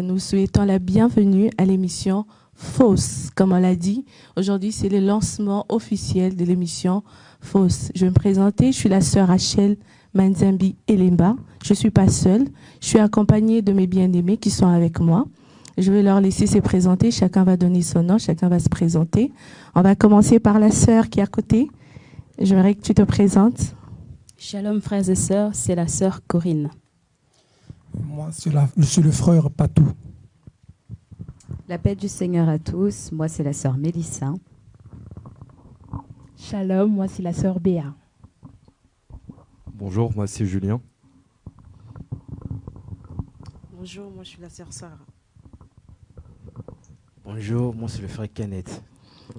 Nous souhaitons la bienvenue à l'émission Fausse. Comme on l'a dit, aujourd'hui c'est le lancement officiel de l'émission Fausse. Je vais me présenter, je suis la sœur Rachel Manzambi Elemba. Je ne suis pas seule, je suis accompagnée de mes bien-aimés qui sont avec moi. Je vais leur laisser se présenter, chacun va donner son nom, chacun va se présenter. On va commencer par la sœur qui est à côté. J'aimerais que tu te présentes. Shalom frères et sœurs, c'est la sœur Corinne. Moi, je suis le frère Patou. La paix du Seigneur à tous, moi c'est la sœur Mélissa. Shalom, moi c'est la sœur Béa. Bonjour, moi c'est Julien. Bonjour, moi je suis la sœur Sarah. Bonjour, moi c'est le frère Kenneth.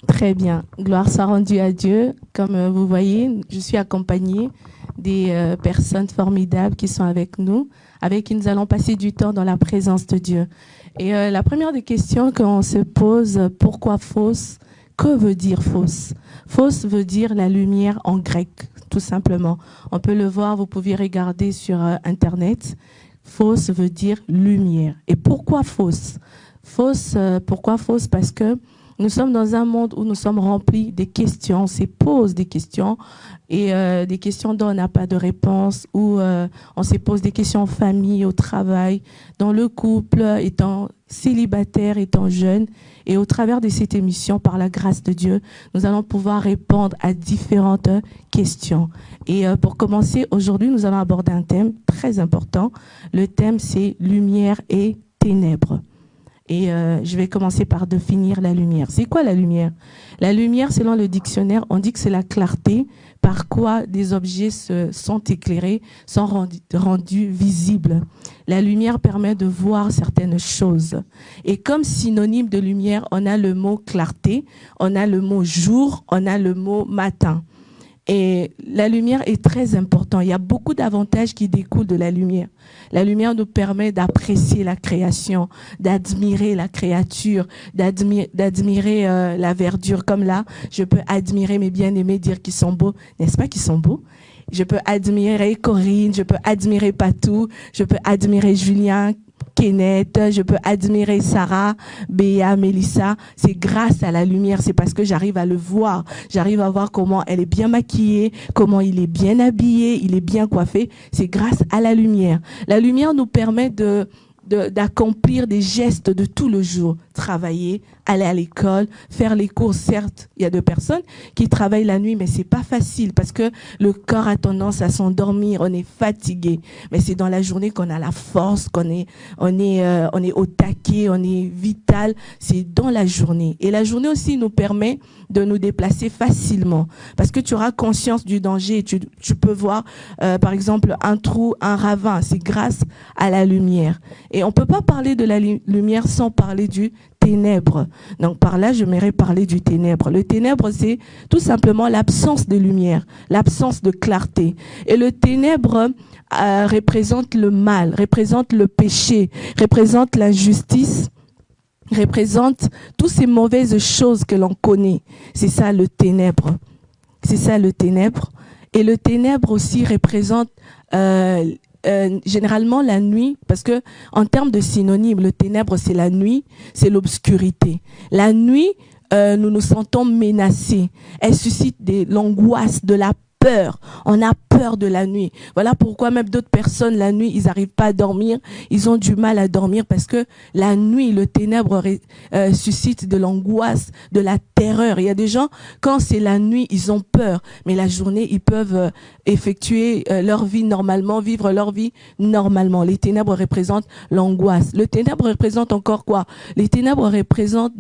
Très bien, gloire soit rendue à Dieu. Comme vous voyez, je suis accompagnée des personnes formidables qui sont avec nous, avec qui nous allons passer du temps dans la présence de Dieu. Et la première des questions qu'on se pose, pourquoi fausse? Que veut dire fausse? Fausse veut dire la lumière en grec, tout simplement. On peut le voir, vous pouvez regarder sur Internet. Fausse veut dire lumière. Et pourquoi fausse? Pourquoi fausse? Parce que nous sommes dans un monde où nous sommes remplis des questions, on se pose des questions et des questions dont on n'a pas de réponse, où on se pose des questions en famille, au travail, dans le couple, étant célibataire, étant jeune. Et au travers de cette émission, par la grâce de Dieu, nous allons pouvoir répondre à différentes questions. Et pour commencer, aujourd'hui, nous allons aborder un thème très important. Le thème, c'est lumière et ténèbres. Et je vais commencer par définir la lumière. C'est quoi la lumière? La lumière, selon le dictionnaire, on dit que c'est la clarté par quoi des objets sont éclairés, sont rendus visibles. La lumière permet de voir certaines choses. Et comme synonyme de lumière, on a le mot clarté, on a le mot jour, on a le mot matin. Et la lumière est très importante. Il y a beaucoup d'avantages qui découlent de la lumière. La lumière nous permet d'apprécier la création, d'admirer la créature, d'admirer la verdure. Comme là, je peux admirer mes bien-aimés, dire qu'ils sont beaux. N'est-ce pas qu'ils sont beaux? Je peux admirer Corinne, je peux admirer Patou, je peux admirer Julien, Kenneth, je peux admirer Sarah, Béa, Mélissa. C'est grâce à la lumière, c'est parce que j'arrive à le voir. J'arrive à voir comment elle est bien maquillée, comment il est bien habillé, il est bien coiffé. C'est grâce à la lumière. La lumière nous permet d'accomplir des gestes de tout le jour. Travailler, aller à l'école, faire les courses. Certes, il y a des personnes qui travaillent la nuit, mais c'est pas facile parce que le corps a tendance à s'endormir, on est fatigué. Mais c'est dans la journée qu'on a la force, on est au taquet, on est vital. C'est dans la journée. Et la journée aussi nous permet de nous déplacer facilement parce que tu auras conscience du danger. Tu peux voir, par exemple, un trou, un ravin. C'est grâce à la lumière. Et on peut pas parler de la lumière sans parler du ténèbre. Donc par là, j'aimerais parler du ténèbre. Le ténèbre, c'est tout simplement l'absence de lumière, l'absence de clarté. Et le ténèbre représente le mal, représente le péché, représente l'injustice, représente toutes ces mauvaises choses que l'on connaît. C'est ça le ténèbre. C'est ça le ténèbre. Et le ténèbre aussi représente généralement la nuit, parce que en termes de synonyme, le ténèbre c'est la nuit, c'est l'obscurité. La nuit, nous nous sentons menacés. Elle suscite l'angoisse, de la peur. On a peur de la nuit. Voilà pourquoi même d'autres personnes, la nuit, ils n'arrivent pas à dormir. Ils ont du mal à dormir parce que la nuit, le ténèbre suscite de l'angoisse, de la terreur. Il y a des gens, quand c'est la nuit, ils ont peur. Mais la journée, ils peuvent effectuer leur vie normalement, vivre leur vie normalement. Les ténèbres représentent l'angoisse. Le ténèbre représente encore quoi? Les ténèbres représentent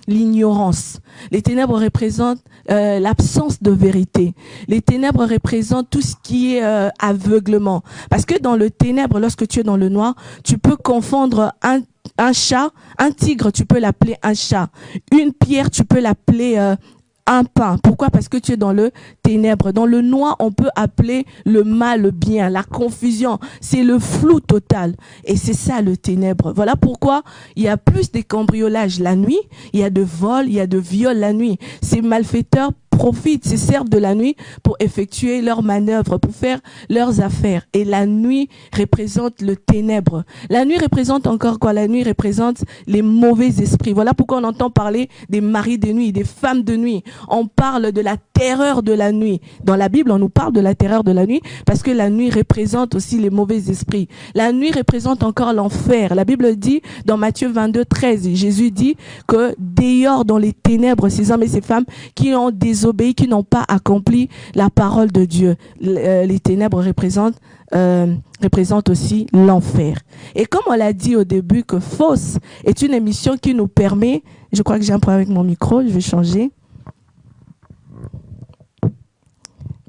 l'ignorance. Les ténèbres représentent l'absence de vérité. Les ténèbres représentent tout ce qui est aveuglement. Parce que dans le ténèbre, lorsque tu es dans le noir, tu peux confondre un chat, un tigre, tu peux l'appeler un chat. Une pierre, tu peux l'appeler un pain. Pourquoi? Parce que tu es dans le ténèbre. Dans le noir, on peut appeler le mal le bien, la confusion. C'est le flou total. Et c'est ça le ténèbre. Voilà pourquoi il y a plus de cambriolages la nuit, il y a de vols, il y a de viols la nuit. Ces malfaiteurs profitent, se servent de la nuit pour effectuer leurs manœuvres, pour faire leurs affaires. Et la nuit représente le ténèbre. La nuit représente encore quoi? La nuit représente les mauvais esprits. Voilà pourquoi on entend parler des maris de nuit, des femmes de nuit. On parle de la terreur de la nuit. Dans la Bible, on nous parle de la terreur de la nuit parce que la nuit représente aussi les mauvais esprits. La nuit représente encore l'enfer. La Bible dit dans Matthieu 22, 13, Jésus dit que dehors dans les ténèbres, ces hommes et ces femmes qui ont désobéi, qui n'ont pas accompli la parole de Dieu. Les ténèbres représentent aussi l'enfer. Et comme on l'a dit au début que Fausse est une émission qui nous permet, je crois que j'ai un problème avec mon micro, je vais changer.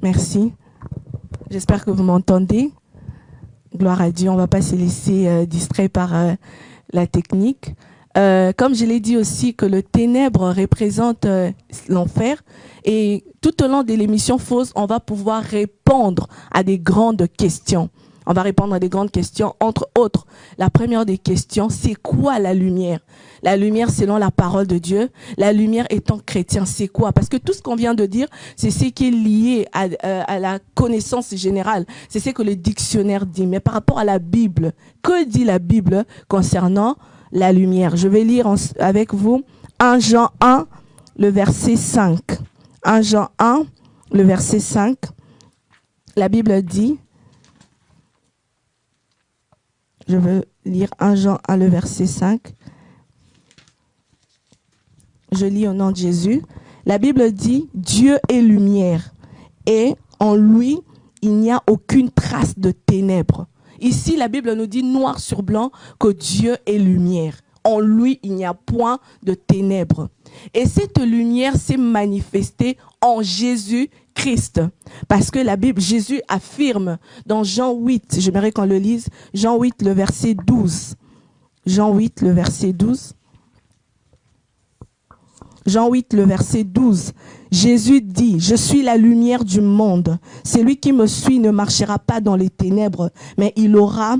Merci. J'espère que vous m'entendez. Gloire à Dieu, on ne va pas se laisser distraire par la technique. Comme je l'ai dit aussi que le ténèbre représente l'enfer et tout au long de l'émission Fausse, on va pouvoir répondre à des grandes questions. On va répondre à des grandes questions, entre autres. La première des questions, c'est quoi la lumière? La lumière, selon la parole de Dieu, la lumière étant chrétien, c'est quoi? Parce que tout ce qu'on vient de dire, c'est ce qui est lié à la connaissance générale. C'est ce que le dictionnaire dit. Mais par rapport à la Bible, que dit la Bible concernant la lumière? Je vais lire avec vous 1 Jean 1, le verset 5. 1 Jean 1, le verset 5. La Bible dit, je veux lire 1 Jean 1, le verset 5. Je lis au nom de Jésus. La Bible dit, Dieu est lumière et en lui, il n'y a aucune trace de ténèbres. Ici, la Bible nous dit noir sur blanc que Dieu est lumière. En lui, il n'y a point de ténèbres. Et cette lumière s'est manifestée en Jésus-Christ. Parce que la Bible, Jésus affirme dans Jean 8, j'aimerais qu'on le lise, Jean 8, le verset 12. Jean 8, le verset 12. Jean 8, le verset 12. Jésus dit, je suis la lumière du monde. Celui qui me suit ne marchera pas dans les ténèbres, mais il aura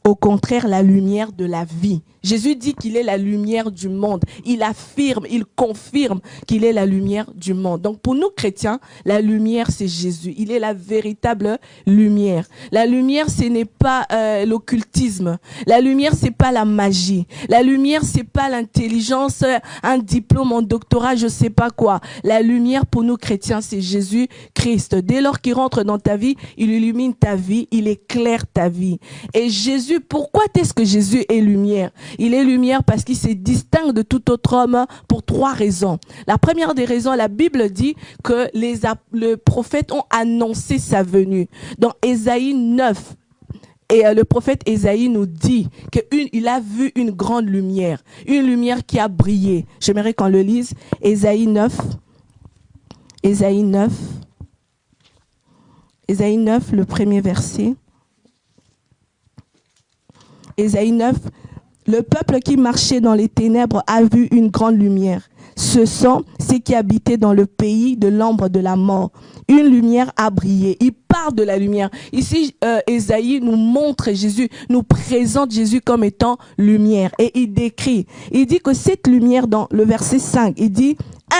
au contraire la lumière de la vie. Jésus dit qu'il est la lumière du monde. Il affirme, il confirme qu'il est la lumière du monde. Donc pour nous chrétiens, la lumière c'est Jésus. Il est la véritable lumière. La lumière ce n'est pas l'occultisme. La lumière c'est pas la magie. La lumière c'est pas l'intelligence, un diplôme, un doctorat, je sais pas quoi. La lumière pour nous chrétiens c'est Jésus-Christ. Dès lors qu'il rentre dans ta vie, il illumine ta vie, il éclaire ta vie. Et Jésus, pourquoi est-ce que Jésus est lumière? Il est lumière parce qu'il se distingue de tout autre homme pour 3 raisons. La première des raisons, la Bible dit que les prophètes ont annoncé sa venue. Dans Ésaïe 9, et le prophète Ésaïe nous dit qu'il a vu une grande lumière, une lumière qui a brillé. J'aimerais qu'on le lise. Ésaïe 9, Ésaïe 9, Ésaïe 9, le premier verset. Ésaïe 9, le peuple qui marchait dans les ténèbres a vu une grande lumière. Ce sont ceux qui habitaient dans le pays de l'ombre de la mort. Une lumière a brillé. Il parle de la lumière. Ici, Ésaïe nous montre Jésus, nous présente Jésus comme étant lumière. Et il décrit, il dit que cette lumière, dans le verset 5, il dit,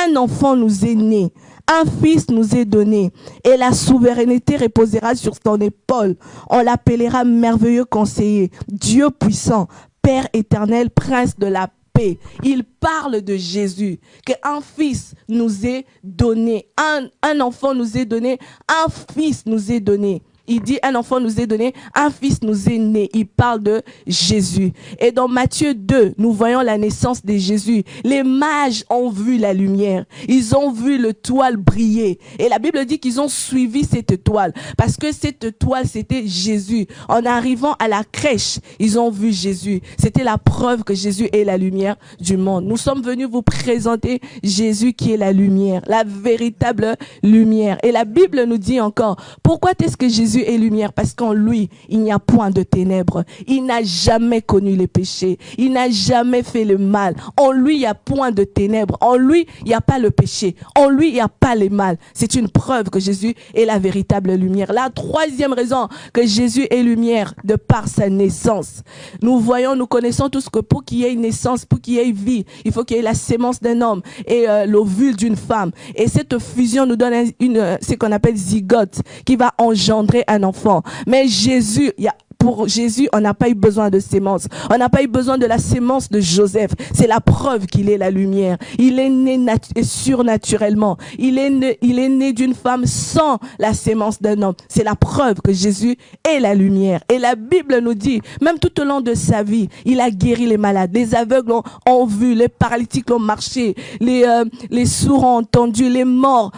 un enfant nous est né. Un fils nous est donné et la souveraineté reposera sur son épaule. On l'appellera merveilleux conseiller, Dieu puissant, Père éternel, prince de la paix. Il parle de Jésus, qu'un fils nous est donné, un enfant nous est donné, un fils nous est donné. Il dit, un enfant nous est donné, un fils nous est né. Il parle de Jésus. Et dans Matthieu 2, nous voyons la naissance de Jésus. Les mages ont vu la lumière. Ils ont vu le toile briller. Et la Bible dit qu'ils ont suivi cette toile. Parce que cette toile, c'était Jésus. En arrivant à la crèche, ils ont vu Jésus. C'était la preuve que Jésus est la lumière du monde. Nous sommes venus vous présenter Jésus qui est la lumière, la véritable lumière. Et la Bible nous dit encore, pourquoi est-ce que Jésus Jésus est lumière parce qu'en lui, il n'y a point de ténèbres. Il n'a jamais connu les péchés. Il n'a jamais fait le mal. En lui, il n'y a point de ténèbres. En lui, il n'y a pas le péché. En lui, il n'y a pas le mal. C'est une preuve que Jésus est la véritable lumière. La troisième raison que Jésus est lumière, de par sa naissance. Nous voyons, nous connaissons tous que pour qu'il y ait une naissance, pour qu'il y ait vie, il faut qu'il y ait la sémence d'un homme et l'ovule d'une femme. Et cette fusion nous donne ce qu'on appelle zygote, qui va engendrer un enfant. Mais Jésus, pour Jésus, on n'a pas eu besoin de sémence. On n'a pas eu besoin de la sémence de Joseph. C'est la preuve qu'il est la lumière. Il est né surnaturellement. Il est né d'une femme sans la sémence d'un homme. C'est la preuve que Jésus est la lumière. Et la Bible nous dit, même tout au long de sa vie, il a guéri les malades. Les aveugles ont vu, les paralytiques ont marché, les sourds ont entendu, les morts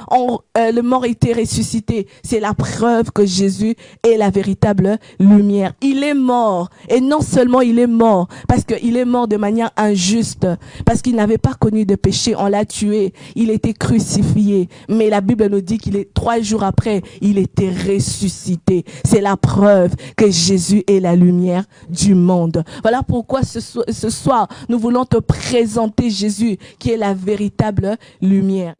étaient ressuscités. C'est la preuve que Jésus est la véritable lumière. Il est mort. Et non seulement il est mort, parce qu'il est mort de manière injuste, parce qu'il n'avait pas connu de péché, on l'a tué, il était crucifié. Mais la Bible nous dit 3 jours après, il était ressuscité. C'est la preuve que Jésus est la lumière du monde. Voilà pourquoi ce soir, nous voulons te présenter Jésus, qui est la véritable lumière.